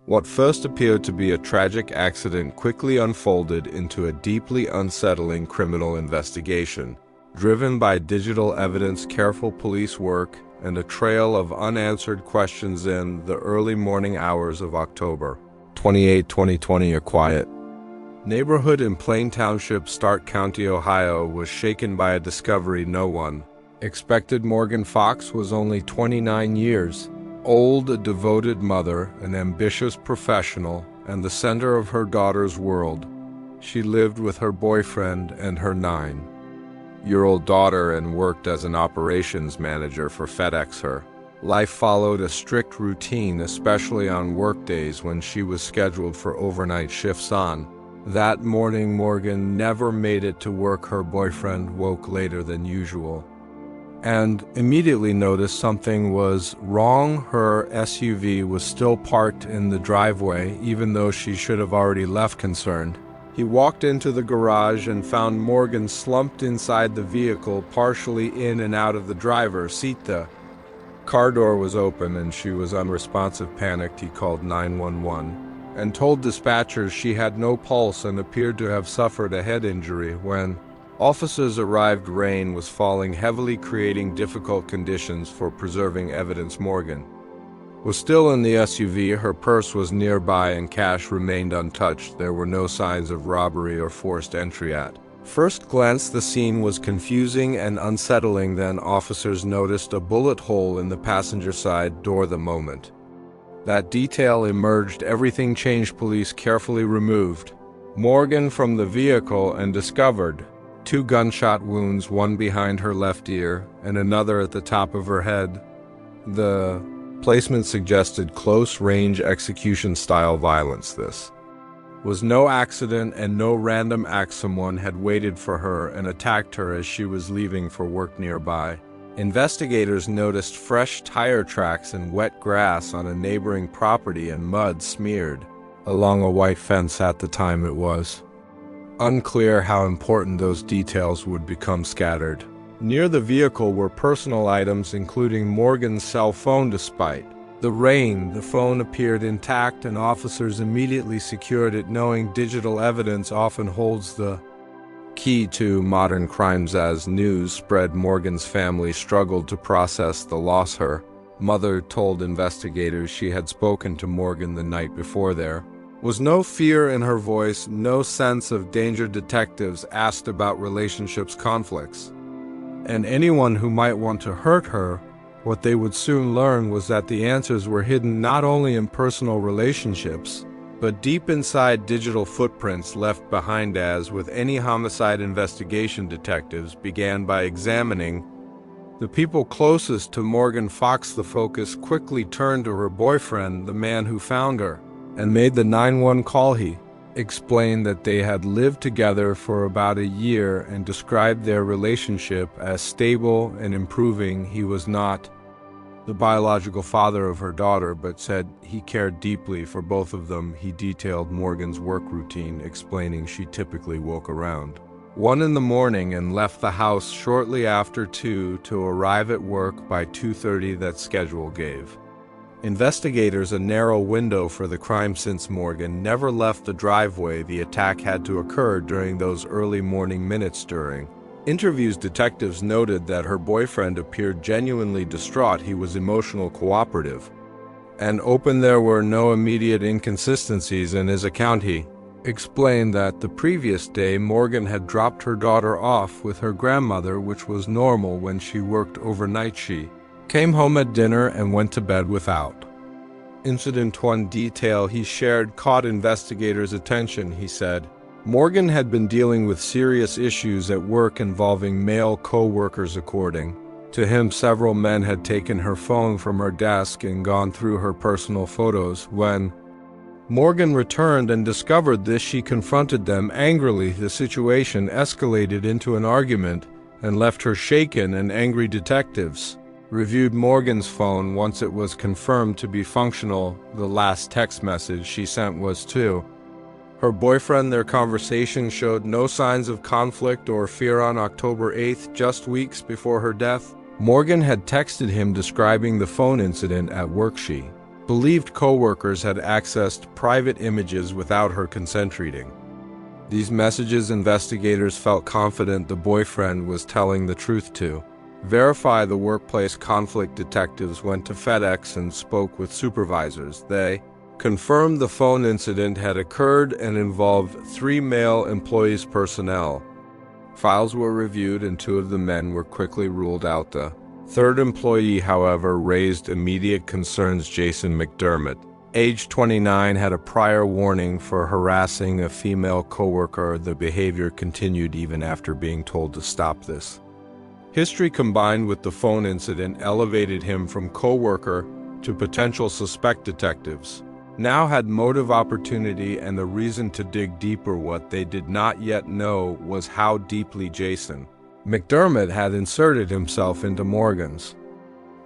What first appeared to be a tragic accident quickly unfolded into a deeply unsettling criminal investigation, driven by digital evidence, careful police work, and a trail of unanswered questions. In the early morning hours of October 28, 2020, a quiet neighborhood in Plain Township, Stark County, Ohio, was shaken by a discovery no one expected. Morgan Fox was only 29 years old, a devoted mother, an ambitious professional, and the center of her daughter's world. She lived with her boyfriend and her 9-year-old daughter and worked as an operations manager for FedEx. Her life followed a strict routine, especially on workdays when she was scheduled for overnight shifts. On that morning, Morgan never made it to work. Her boyfriend woke later than usual and immediately noticed something was wrong. Her SUV was still parked in the driveway, even though she should have already left. Concerned, he walked into the garage and found Morgan slumped inside the vehicle, partially in and out of the driver's seat. The car door was open and she was unresponsive. Panicked, he called 911 and told dispatchers she had no pulse and appeared to have suffered a head injury. When officers arrived, rain was falling heavily, creating difficult conditions for preserving evidence. Morgan was still in the SUV. Her purse was nearby and cash remained untouched. There were no signs of robbery or forced entry. At first glance, the scene was confusing and unsettling. Then officers noticed a bullet hole in the passenger side door. The moment that detail emerged, everything changed. Police carefully removed Morgan from the vehicle and discovered 2 gunshot wounds, one behind her left ear and another at the top of her head. The placement suggested close-range execution-style violence. This was no accident and no random act. Someone had waited for her and attacked her as she was leaving for work. Nearby, investigators noticed fresh tire tracks and wet grass on a neighboring property and mud smeared along a white fence. At the time, it was unclear how important those details would become. Scattered near the vehicle were personal items, including Morgan's cell phone. Despite the rain, the phone appeared intact and officers immediately secured it, knowing digital evidence often holds the key to modern crimes. As news spread, Morgan's family struggled to process the loss. Her mother told investigators she had spoken to Morgan the night before. There was no fear in her voice, no sense of danger. Detectives asked about relationships, conflicts, and anyone who might want to hurt her. What they would soon learn was that the answers were hidden not only in personal relationships, but deep inside digital footprints left behind. As with any homicide investigation, detectives began by examining the people closest to Morgan Fox. The focus quickly turned to her boyfriend, the man who found her and made the 911 call. He explained that they had lived together for about a year and described their relationship as stable and improving. He was not the biological father of her daughter, but said he cared deeply for both of them. He detailed Morgan's work routine, explaining she typically woke around 1 in the morning and left the house shortly after 2 to arrive at work by 2:30. That schedule gave investigators a narrow window for the crime. Since Morgan never left the driveway, the attack had to occur during those early morning minutes. During interviews, detectives noted that her boyfriend appeared genuinely distraught. He was emotional, cooperative, and open. There were no immediate inconsistencies in his account. He explained that the previous day Morgan had dropped her daughter off with her grandmother, which was normal when she worked overnight. She came home at dinner and went to bed without incident. One detail he shared caught investigators' attention. He said Morgan had been dealing with serious issues at work involving male co-workers. According to him, several men had taken her phone from her desk and gone through her personal photos. When Morgan returned and discovered this, she confronted them angrily. The situation escalated into an argument and left her shaken and angry. Detectives reviewed Morgan's phone. Once it was confirmed to be functional, the last text message she sent was to her boyfriend. Their conversation showed no signs of conflict or fear. On October 8th, just weeks before her death, Morgan had texted him describing the phone incident at work. She Believed co-workers had accessed private images without her consent reading. These messages investigators felt confident the boyfriend was telling the truth to. Verify the workplace conflict detectives went to FedEx and spoke with supervisors. They confirmed the phone incident had occurred and involved 3 male employees' personnel. Files were reviewed and 2 of the men were quickly ruled out. The 3rd employee, however, raised immediate concerns. Jason McDermott, age 29, had a prior warning for harassing a female coworker. The behavior continued even after being told to stop this. History combined with the phone incident elevated him from coworker to potential suspect. Detectives now had motive, opportunity, and the reason to dig deeper. What they did not yet know was how deeply Jason McDermott had inserted himself into Morgan's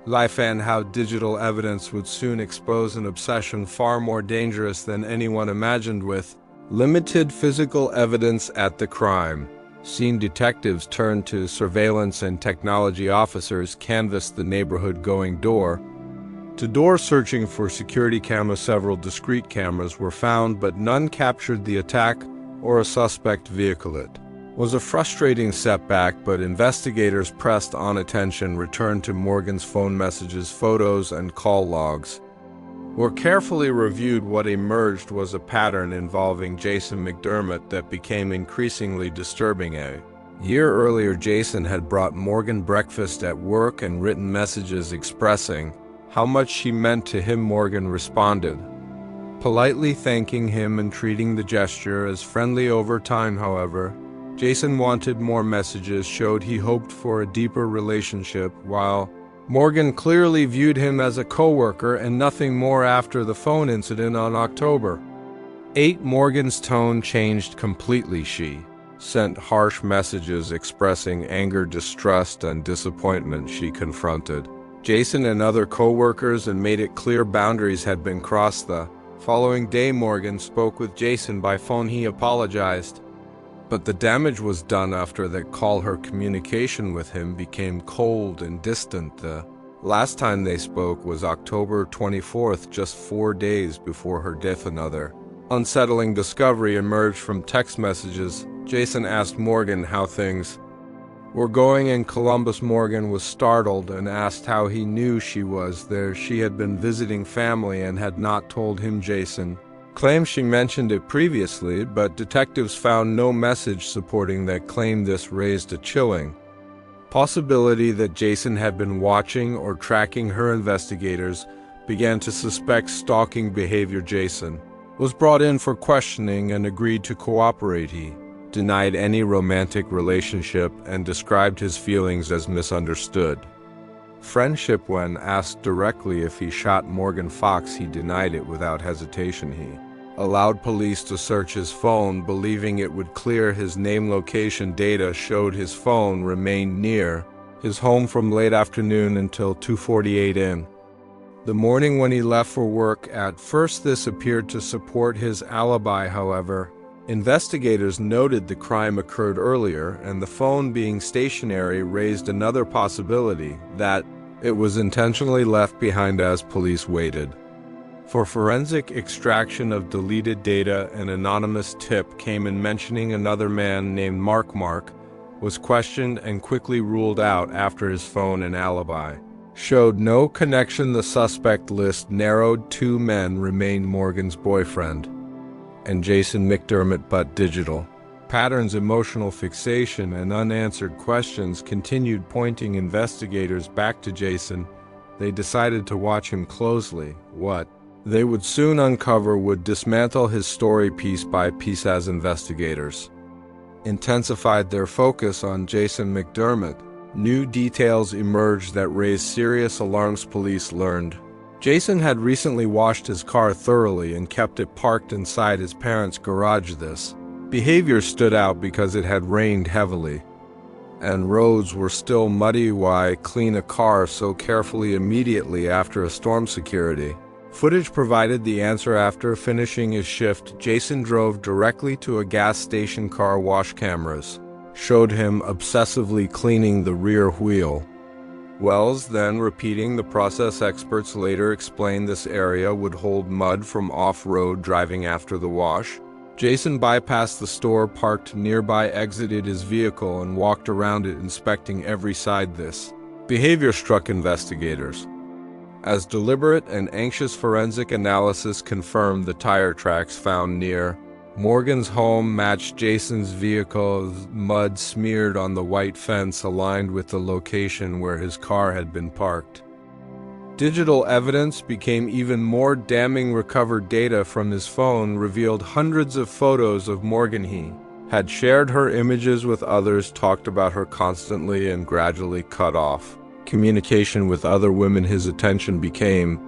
life and how digital evidence would soon expose an obsession far more dangerous than anyone imagined. With limited physical evidence at the crime scene, detectives turned to surveillance, and technology officers canvassed the neighborhood, going door to door searching for security cameras. Several discrete cameras were found, but none captured the attack or a suspect vehicle. It was a frustrating setback, but investigators pressed on. Attention returned to Morgan's phone messages, photos, and call logs were carefully reviewed. What emerged was a pattern involving Jason McDermott that became increasingly disturbing. A year earlier, Jason had brought Morgan breakfast at work and written messages expressing how much she meant to him. Morgan responded, politely thanking him and treating the gesture as friendly. Over time, however, Jason wanted more. Messages showed he hoped for a deeper relationship, while Morgan clearly viewed him as a coworker and nothing more. After the phone incident on October 8, Morgan's tone changed completely. She sent harsh messages expressing anger, distrust, and disappointment. She confronted Jason and other co-workers and made it clear boundaries had been crossed. The following day, Morgan spoke with Jason by phone. He apologized, but the damage was done. After that call, her communication with him became cold and distant. The last time they spoke was October 24th, just 4 days before her death. Another unsettling discovery emerged from text messages. Jason asked Morgan how things were going in Columbus. Morgan was startled and asked how he knew she was there. She had been visiting family and had not told him. Jason claimed she mentioned it previously, but detectives found no message supporting that claim. This raised a chilling possibility that Jason had been watching or tracking her. Investigators began to suspect stalking behavior. Jason was brought in for questioning and agreed to cooperate. He denied any romantic relationship and described his feelings as misunderstood friendship. When asked directly if he shot Morgan Fox, he denied it without hesitation. He allowed police to search his phone, believing it would clear his name. Location data showed his phone remained near his home from late afternoon until 2:48 in the morning when he left for work. At first, this appeared to support his alibi. However, investigators noted the crime occurred earlier, and the phone being stationary raised another possibility that it was intentionally left behind as police waited for forensic extraction of deleted data. An anonymous tip came in mentioning another man named Mark. Mark was questioned and quickly ruled out after his phone and alibi showed no connection. The suspect list narrowed. 2 men remained: Morgan's boyfriend and Jason McDermott, but digital patterns, emotional fixation, and unanswered questions continued, pointing investigators back to Jason. They decided to watch him closely. What they would soon uncover would dismantle his story piece by piece. As investigators intensified their focus on Jason McDermott, new details emerged that raised serious alarms. Police learned Jason had recently washed his car thoroughly and kept it parked inside his parents' garage. This behavior stood out because it had rained heavily and roads were still muddy. Why clean a car so carefully immediately after a storm? Security footage provided the answer. After finishing his shift, Jason drove directly to a gas station. Car wash cameras showed him obsessively cleaning the rear wheel Wells, then repeating the process experts later explained this area would hold mud from off-road driving after the wash. Jason bypassed the store, parked nearby, exited his vehicle, and walked around it, inspecting every side. This behavior struck investigators as deliberate, and anxious forensic analysis confirmed the tire tracks found near Morgan's home matched Jason's vehicle's mud smeared on the white fence, aligned with the location where his car had been parked. Digital evidence became even more damning. Recovered data from his phone revealed hundreds of photos of Morgan. He had shared her images with others, talked about her constantly, and gradually cut off communication with other women. His attention became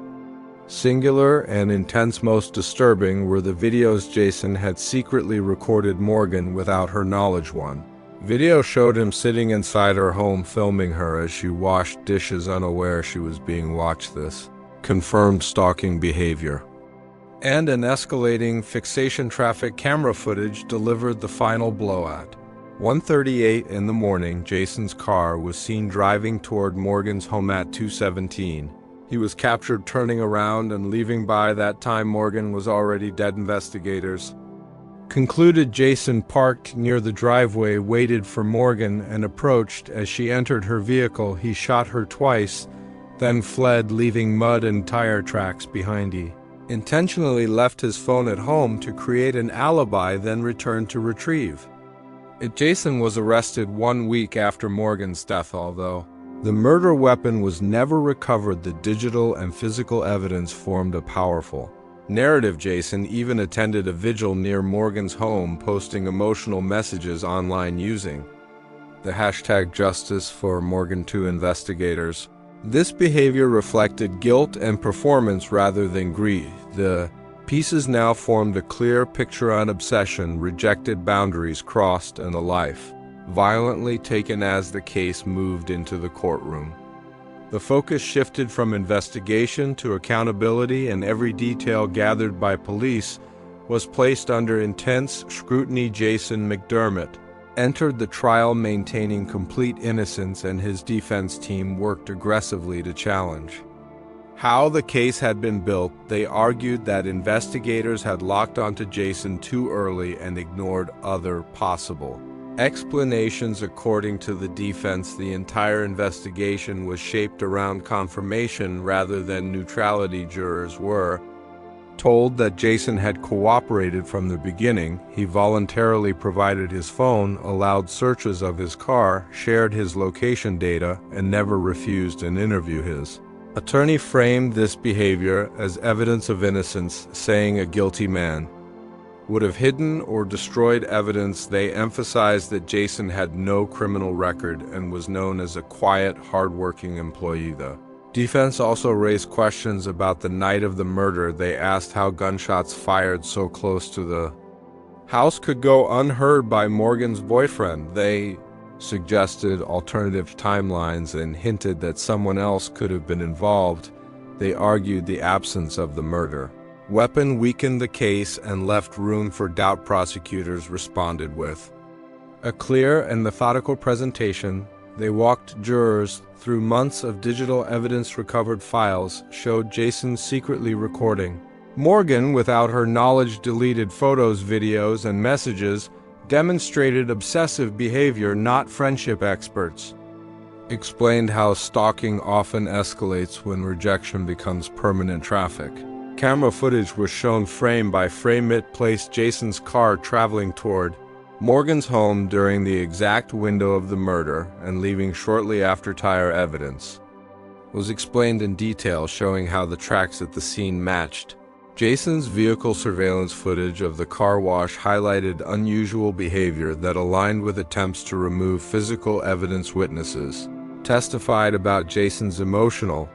singular and intense. Most disturbing were the videos Jason had secretly recorded Morgan without her knowledge. One video showed him sitting inside her home, filming her as she washed dishes, unaware she was being watched. This confirmed stalking behavior. And an escalating fixation. Traffic camera footage delivered the final blow. At 1:38 in the morning, Jason's car was seen driving toward Morgan's home at 2:17. He was captured turning around and leaving. By that time, Morgan was already dead. Investigators concluded Jason parked near the driveway, waited for Morgan, and approached. As she entered her vehicle, he shot her twice, then fled, leaving mud and tire tracks behind. He intentionally left his phone at home to create an alibi, then returned to retrieve it. Jason was arrested 1 week after Morgan's death. Although the murder weapon was never recovered, the digital and physical evidence formed a powerful narrative. Jason even attended a vigil near Morgan's home, posting emotional messages online using the hashtag Justice for Morgan. To investigators, this behavior reflected guilt and performance rather than greed. The pieces now formed a clear picture on obsession, rejected boundaries crossed, and a life violently taken. As the case moved into the courtroom, the focus shifted from investigation to accountability, and every detail gathered by police was placed under intense scrutiny. Jason McDermott entered the trial maintaining complete innocence, and his defense team worked aggressively to challenge how the case had been built. They argued that investigators had locked onto Jason too early and ignored other possible explanations. According to the defense, the entire investigation was shaped around confirmation rather than neutrality. Jurors were told that Jason had cooperated from the beginning. He voluntarily provided his phone, allowed searches of his car, shared his location data, and never refused an interview. His attorney framed this behavior as evidence of innocence, saying a guilty man would have hidden or destroyed evidence. They emphasized that Jason had no criminal record and was known as a quiet, hardworking employee. The defense also raised questions about the night of the murder. They asked how gunshots fired so close to the house could go unheard by Morgan's boyfriend. They suggested alternative timelines and hinted that someone else could have been involved. They argued the absence of the murder weapon weakened the case and left room for doubt. Prosecutors responded with a clear and methodical presentation. They walked jurors through months of digital evidence. Recovered files showed Jason secretly recording Morgan without her knowledge, deleted photos, videos, and messages demonstrated obsessive behavior, not friendship. Experts explained how stalking often escalates when rejection becomes permanent. Traffic camera footage was shown frame by frame. It placed Jason's car traveling toward Morgan's home during the exact window of the murder and leaving shortly after. Tire evidence was explained in detail, showing how the tracks at the scene matched Jason's vehicle. Surveillance footage of the car wash highlighted unusual behavior that aligned with attempts to remove physical evidence. Witnesses testified about Jason's emotional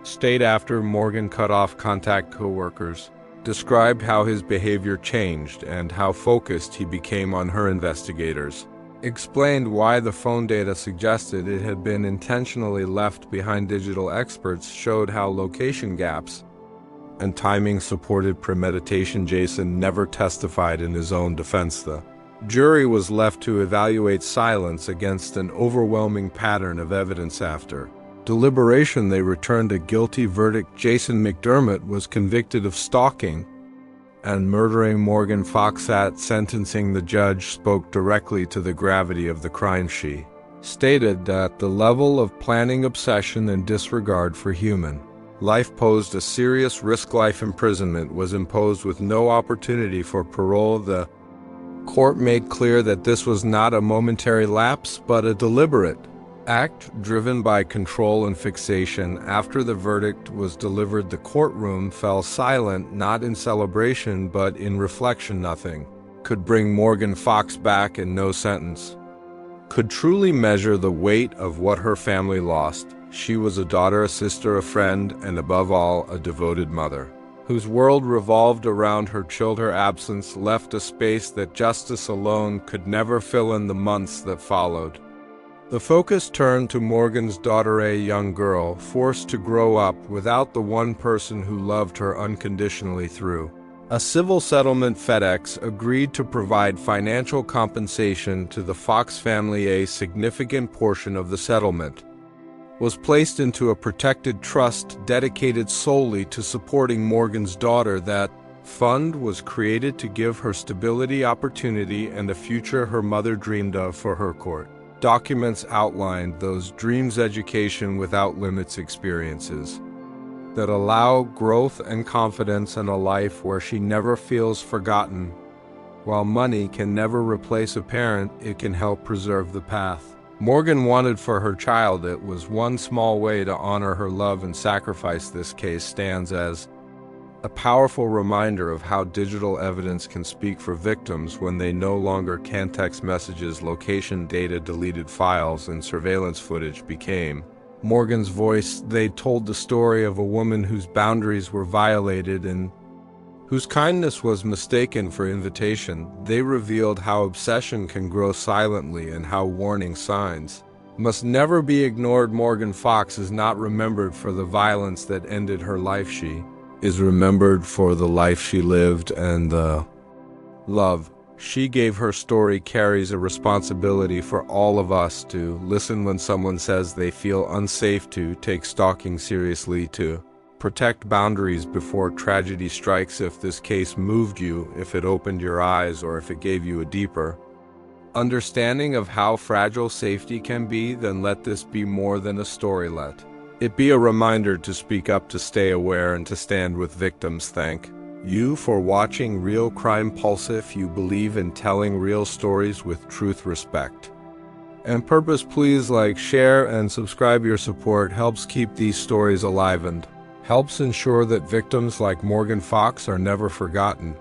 state after Morgan cut off contact. Coworkers described how his behavior changed and how focused he became on her. Investigators explained why the phone data suggested it had been intentionally left behind. Digital experts showed how location gaps and timing supported premeditation. Jason never testified in his own defense. The jury was left to evaluate silence against an overwhelming pattern of evidence. After deliberation, they returned a guilty verdict. Jason McDermott was convicted of stalking and murdering Morgan Fox. At sentencing, the judge spoke directly to the gravity of the crime. She stated that the level of planning, obsession, and disregard for human life posed a serious risk. Life imprisonment was imposed with no opportunity for parole. The court made clear that this was not a momentary lapse, but a deliberate act driven by control and fixation. After the verdict was delivered, the courtroom fell silent, not in celebration, but in reflection. Nothing could bring Morgan Fox back, and no sentence could truly measure the weight of what her family lost. She was a daughter, a sister, a friend, and above all, a devoted mother, whose world revolved around her child. Her absence left a space that justice alone could never fill. In the months that followed, the focus turned to Morgan's daughter, a young girl forced to grow up without the one person who loved her unconditionally. Through a civil settlement, FedEx agreed to provide financial compensation to the Fox family. A significant portion of the settlement was placed into a protected trust dedicated solely to supporting Morgan's daughter. That fund was created to give her stability, opportunity, and a future her mother dreamed of for her. Court documents outlined those dreams: education without limits, experiences that allow growth and confidence, and a life where she never feels forgotten. While money can never replace a parent, it can help preserve the path Morgan wanted for her child. It was one small way to honor her love and sacrifice. This case stands as a powerful reminder of how digital evidence can speak for victims when they no longer can. Text messages, location data, deleted files, and surveillance footage became Morgan's voice. They told the story of a woman whose boundaries were violated and whose kindness was mistaken for invitation. They revealed how obsession can grow silently and how warning signs must never be ignored. Morgan Fox is not remembered for the violence that ended her life. She is remembered for the life she lived and the love she gave. Her story carries a responsibility for all of us to listen when someone says they feel unsafe, to take stalking seriously, to protect boundaries before tragedy strikes. If this case moved you, if it opened your eyes, or if it gave you a deeper understanding of how fragile safety can be, then let this be more than a story. Let it be a reminder to speak up, to stay aware, and to stand with victims. Thank you for watching Real Crime Pulse. If you believe in telling real stories with truth, respect, and purpose, please like, share, and subscribe. Your support helps keep these stories alive and helps ensure that victims like Morgan Fox are never forgotten.